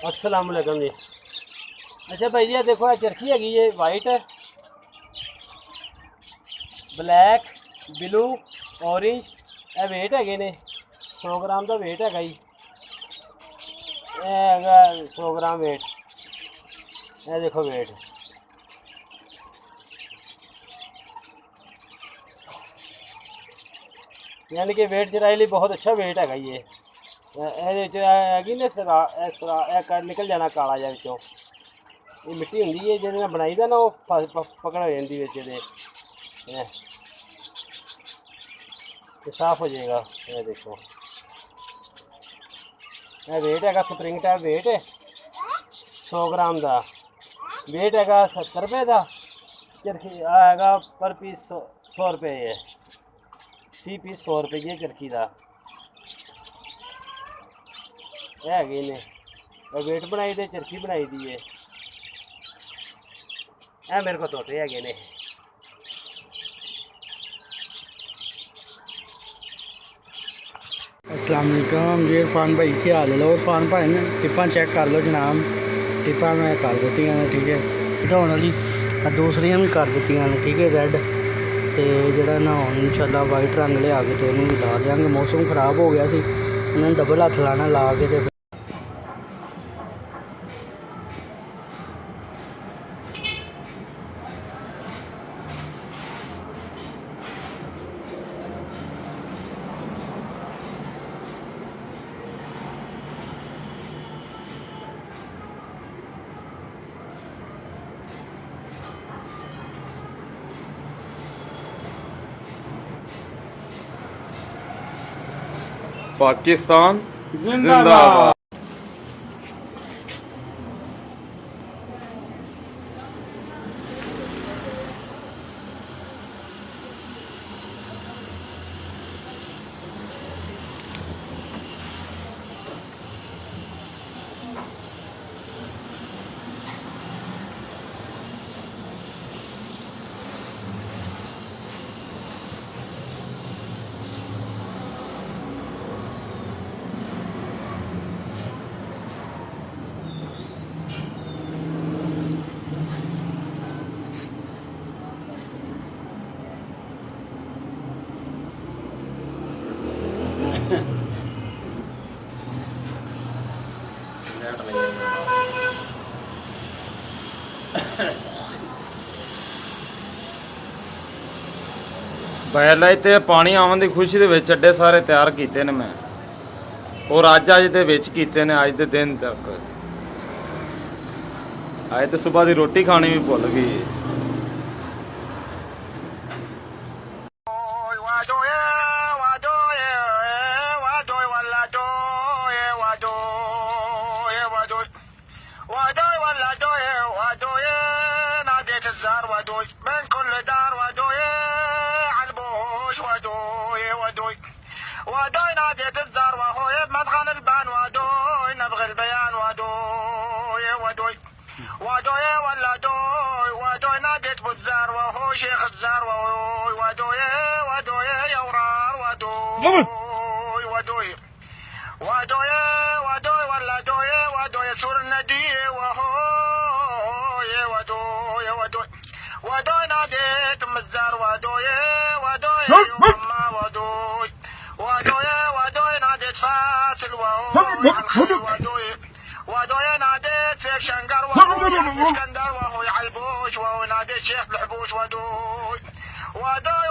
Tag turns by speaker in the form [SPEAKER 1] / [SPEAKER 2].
[SPEAKER 1] अस्सलाम वालेकुम जी। अच्छा भाई जी देखो चरखी हैगी ये वाइट ब्लैक ब्लू ऑरेंज ये वेट है ने 100 ग्राम का वेट है जी। ये 100 ग्राम वेट ये देखो वेट यानी कि वेट चराई लिए बहुत अच्छा वेट है ये। हैगी ने सरा निकल जाना काला जा विचों ये मिट्टी होंगी है जिहदे नाल बनाई दा ना वो पकड़ हो जाती बिच ये साफ हो जाएगा। ये देखो ये वेट है स्प्रिंग टाइप वेट है 100 ग्राम का वेट है 70 रुपये का। चरखी है पर पीस 100 रुपये है 30 पीस 100 रुपये चरखी का है ने वेट बनाई दे चरखी बनाई दी है। मेरे को तोते है ने।
[SPEAKER 2] अस्सलाम वालेकुम जी इरफान भाई क्या हाल है। लो इरफान भाई ने टिप्पा चेक कर लो जनाब टिप्पा मैं कर दी ने ठीक है हटाने वाली दूसरियां भी कर दी ने ठीक है रैड तो जोड़ा ना हम इंशाल्लाह वाइट रंग लिया के तो उन्होंने ला देंगे। मौसम खराब हो गया सी उन्होंने डबल हथ लाना ला के तो
[SPEAKER 3] पाकिस्तान जिंदाबाद। बैल ते पानी आवन की खुशी के अड्डे सारे तैयार किए ने मैं और अज दे विच कीते ने अज दे दिन तक। अज तो सुबह की रोटी खानी भी भुल गई।
[SPEAKER 4] من كل دار ودوي عالبوش ودوي ودوي ودوي ناديت الزار وهوي بمدخل البان ودوي نبغي البيان ودوي ودوي ودوي ولا دوي ودوي ناديت بالزار وهو شيخ الزار ودوي ودوي يا ورار ودوي ودوي ودوي ودوي ولا دوي ودوي سور النديه وهو ودوي ودوي ودوي ناديت مزار ودوي ودوي وما ودوي ودوي ودوي ناديت فاسل ودوي ودوي ناديت سيف شنقر وهو اسكندر وهو يعلبوش وهو ناديت شيخ الحبوش ودوي ودوي